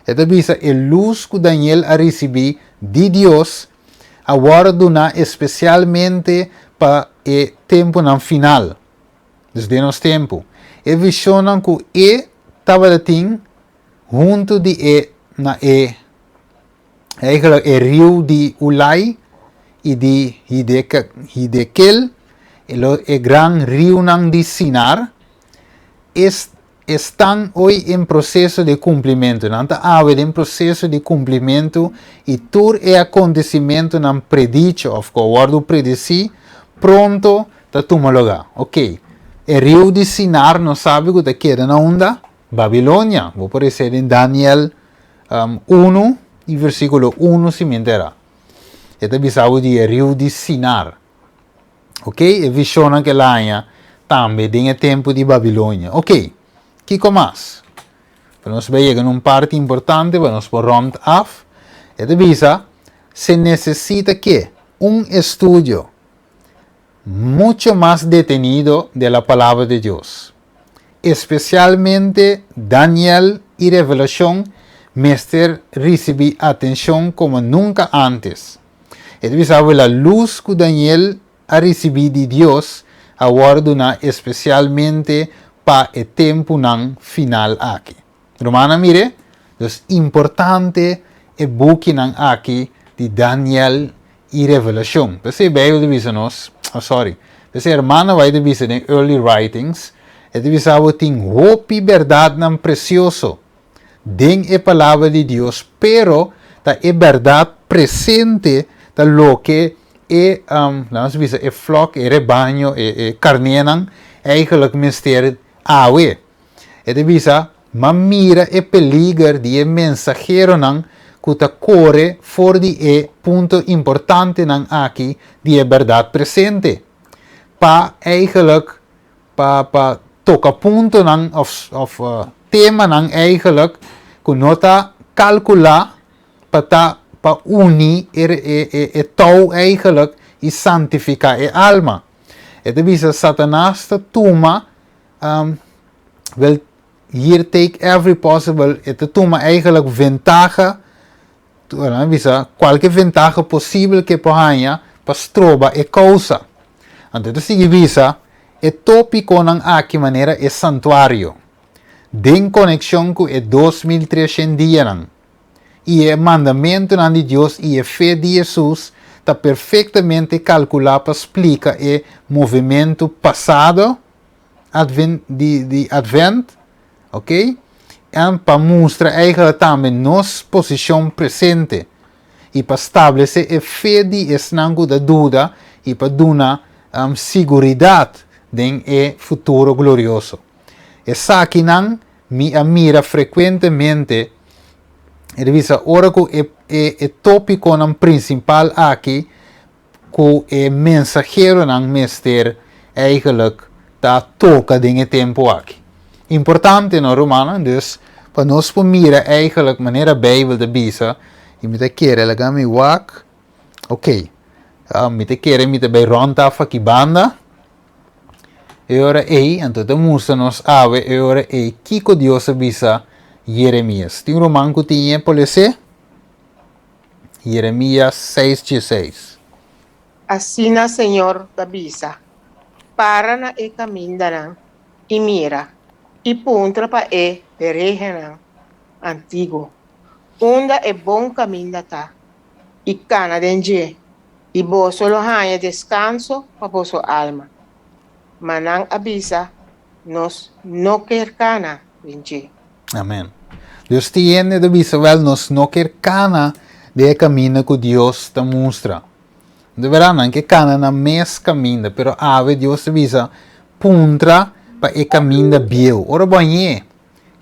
É de luz que Daniel a recebido de Deus, agora donar especialmente para o tempo no final, desde nosso tempo. E visionam que estava junto de rio de Ulai, e de Hidekel, o gran rio de Sinar, estão hoje em processo de cumprimento. Não está em processo de cumprimento e todo o acontecimento não predicho, of course, predeci, pronto para tomar lugar. Ok. O rio de Sinar não sabe o que queda na onda? Babilônia. Vou aparecer em Daniel 1 e versículo 1 se me entera. Esta bisau de rio de Sinar. Ok? E visiona que lá também tem o tempo de Babilônia. Ok. Que mais? Para nós ver uma parte importante para nós por round off. Esta bisa se necessita que estudio mucho más detenido de la palabra de Dios. Especialmente Daniel y Revelación Mester recibe atención como nunca antes. Es sabe la luz que Daniel ha recibido de Dios ahora especialmente para el tiempo final aquí. Romana mire, es importante el book aquí de Daniel y Revelación. Pues si veo de visionos, Dus hermana vai de visa in early writings, e de visa tem hope e verdade nan precioso. Den e palavra de Deus, pero ta e verdade presente ta lo que laten we zeggen, flock, rebanho, carnenan, eigenlijk mysterie awe. E de visa, ma mira e peliger die mensagero nan, kuta corre voor die punto importante nan aki, die verdade presente. Pa eigenlijk, pa toka punto nan, of tema nan eigenlijk, kunota calcula, pa uni, touw eigenlijk, i santifica e alma. Het is Satanas te tuma, wil hier take every possible, het tuma eigenlijk ventaja, qualquer ventaja possível que pohanha, pas troba e causa. Então, se visa, é tópico ng aqui maneira é santuário. Den conexão com é 2300 dias nang. E é mandamento de Deus e é fé de Jesus está perfeitamente calculado para explicar o movimento passado de Advent, ok? E para mostrar eigenlijk também nossa posição presente e para estabelecer a fé de esnango da dúvida e para dar segurança de futuro glorioso. Essa aqui não me mira frequentemente. Revisa ora que é tópico não principal aqui que é mensageiro não mestre eigenlijk tá toca de tempo aqui. Importante no romano, dus para nós mira eigenlijk maneira Bijbel de bisa e me te querer ela me wak. Ok. Me te querer me te bij ronda aqui banda. E ora então te mostra nos ave e ora kiko Deus bisa Jeremias. Tem romano que tinha polícia? Jeremias 6:16. Assim na Senhor da bisa, para na e caminho e mira, e punta para e terreno antigo, onde é bom caminho tá, e cana denge, e bo solo hanha descanso para vosso alma. Manang abisa, nos no quer cana denge. Amém. Deus tiene de visa wel nos no quer cana de caminho que Deus te mostra. De verão que cana na mes caminho, pero ave Deus te visa puntra para e caminho bio. Ora banhe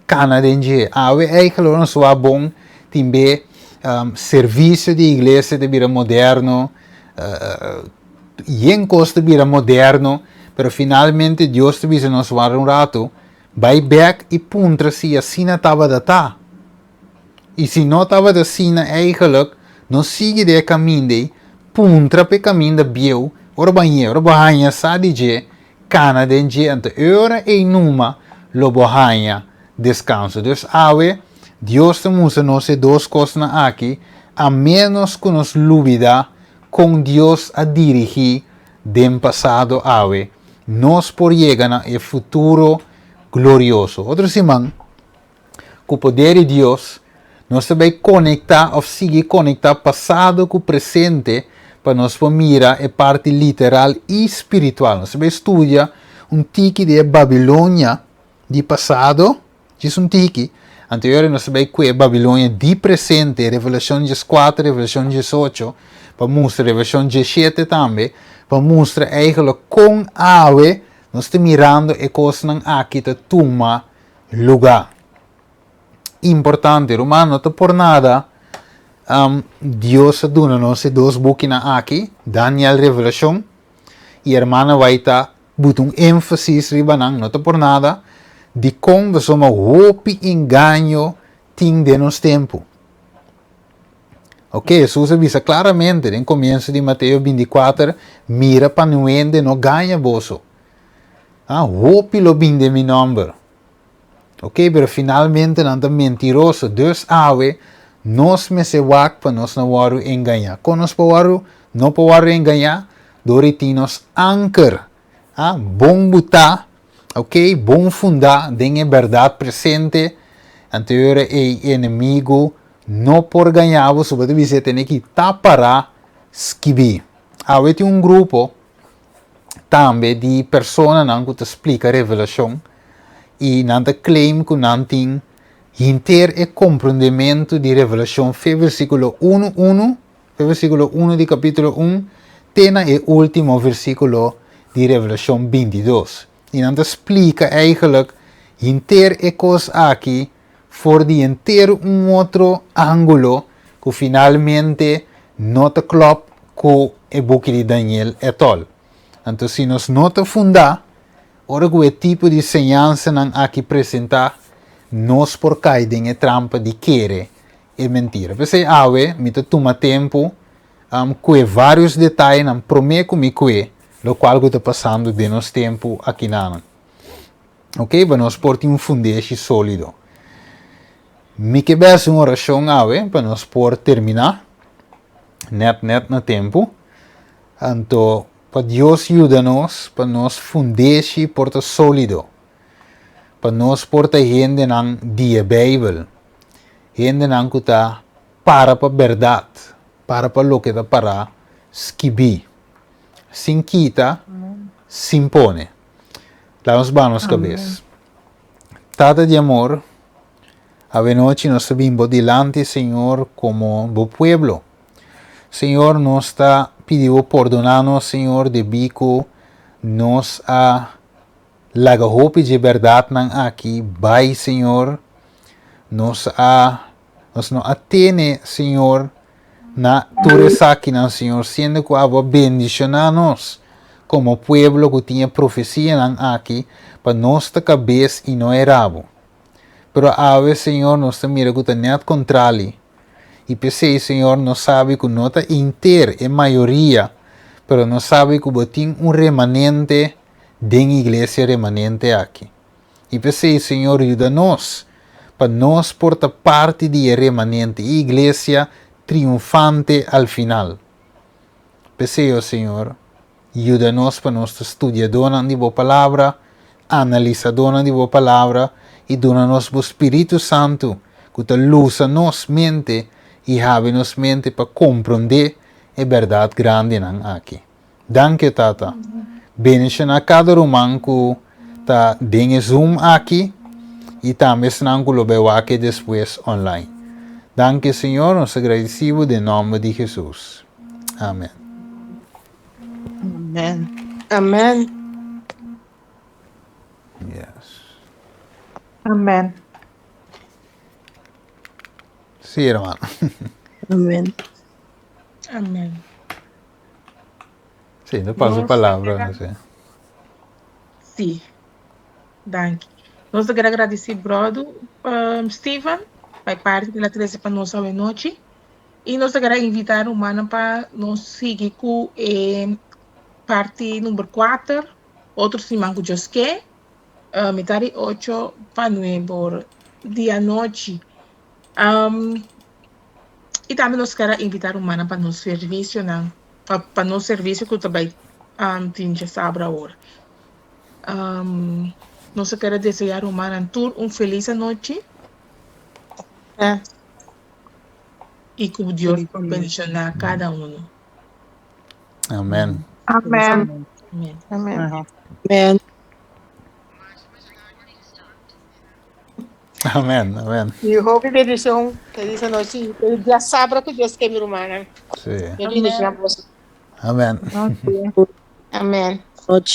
cana denge. Ave eigenlijk não só bom timbe serviço de igreja de vida moderno, e costa de vida moderno, pero finalmente Deus te visa nos var rato. Vai back e puntra se assim estava da tá. E se não estava assim eigenlijk, não sigue de caminho de puntra pe caminho de bio, ora banha sa de je, cana de je, ante ora e numa, lo bohanha descanso. Dus ave, Deus te musa nos e duas coisas aqui, a menos que nos lubida com Deus a dirigir dem passado ave, nos por llegar na e futuro glorioso. Outro simão, com o poder de Deus, nós também conectar ou seguir conectar passado com o presente para nós mirar a parte literal e espiritual. Nós também estudia tique de Babilônia de passado, diz tique. Anterior nós também que é Babilônia de presente, Revelação 4, Revelação 18, para mostrar Revelação 17 também, para mostrar eigenlijk com awe, nós estamos mirando e coisas aqui te toma lugar. Importante, romano, não por nada, Deus dona nós dois buquinhos aqui, Daniel Revelação, e a irmã vai estar botando ênfase ribanang, não por nada, de como somos hope engano ting de nos tempo. Ok, Jesus avisa claramente, no começo de Mateus 24, mira para não ende, não ganha bolso. Hope lo binde mi number. Ok, pero finalmente não é mentiroso. Dus awe, nós me se wak para nós não waru enganar. Quando nós não waru enganar, doriti nos anker. Bom buta, ok, bom fundar, dengue verdade presente, anterior e inimigo, não por ganhar, você vai ter que tapar skibi. Awe tem grupo também de pessoas que te explica a revelação e não te claim que não tem inteiro e compreendimento de revelação, versículo 1, versículo 1 de capítulo 1, tena e último versículo de revelação 22. E não te explica eigenlijk inteiro e coisas aqui voor de inteiro outro ângulo que finalmente não te klopt com o book de Daniel et al. Então, se nós não te fundar, ora que o tipo de ensinança não aqui apresentar, nós por cair em trampa de querer e mentira. Porque awe, me toma tempo, com vários detalhes, não prometo me que, o qual está passando de nosso tempo aqui na. Ok, para nós por ter fundamento sólido. Me que bem uma oração awe, para nós por terminar, net no tempo. Então, para Deus ajuda-nos, para nós fundamento porta sólido. Para nós porta gente nang dia Bíblia. Gente nang que está para a verdade, para o que está para esquibi. Sin quita, sin pone. Vamos manos cabeça. Tata de amor, a noite nós subimos delante, Senhor, como o pueblo. Senhor, nós está pedindo perdonar-nos, Senhor, de bico, nós a laga hope de verdade aqui, vai, Senhor, nós não atene, Senhor, na turesa aqui, Senhor, sendo que a bendicionar-nos como pueblo que tinha profecia aqui, para nossa cabeça e não erravo. Pero a vez, Senhor, nós mira que está net contrário. E pensei, Senhor, não sabe que não está inteiro, é maioria, pero não sabe que tem remanente da igreja remanente aqui. E pensei, Senhor, ajuda-nos, para nós portar parte de remanente, igreja triunfante al final. Pensei, Senhor, ajuda-nos para nós estudar de boa palavra, analisar de boa palavra, e dona-nos o Espírito Santo, que te luza nos mente, e have-nos mente para compreender a verdade grande aqui. Danke, Tata. Bendição a cada romano que está dentro Zoom aqui e também se não lo aqui depois online. Danke, Senhor, nos agradecemos em nome de Jesus. Amém. Amen. Amen. Yes. Amen. Sim, irmão. Amen. Amen. Sim, eu passo a palavra. Não sei. Sim. Danke. Nós queremos agradecer, brother Steven, vai parte da Teresa para nós hoje noite. E nós queremos invitar o mano para nos seguir com parte número 4, outro semana que eu quero. Metade 8 para 9 dia noite. E também nós queremos invitar o mano para nos serviço, para nos serviço que também tinha sábado agora. Nós queremos desejar o mano feliz noite. E que Deus bendicionar cada um. Amém. Amém. Amen. Amen. Amém. Amém. E hope bendição, que diz a noite, dia sábado que Deus quer me rumar. Sim. Eu bendição a você. Amen. Okay. Amen. Noche.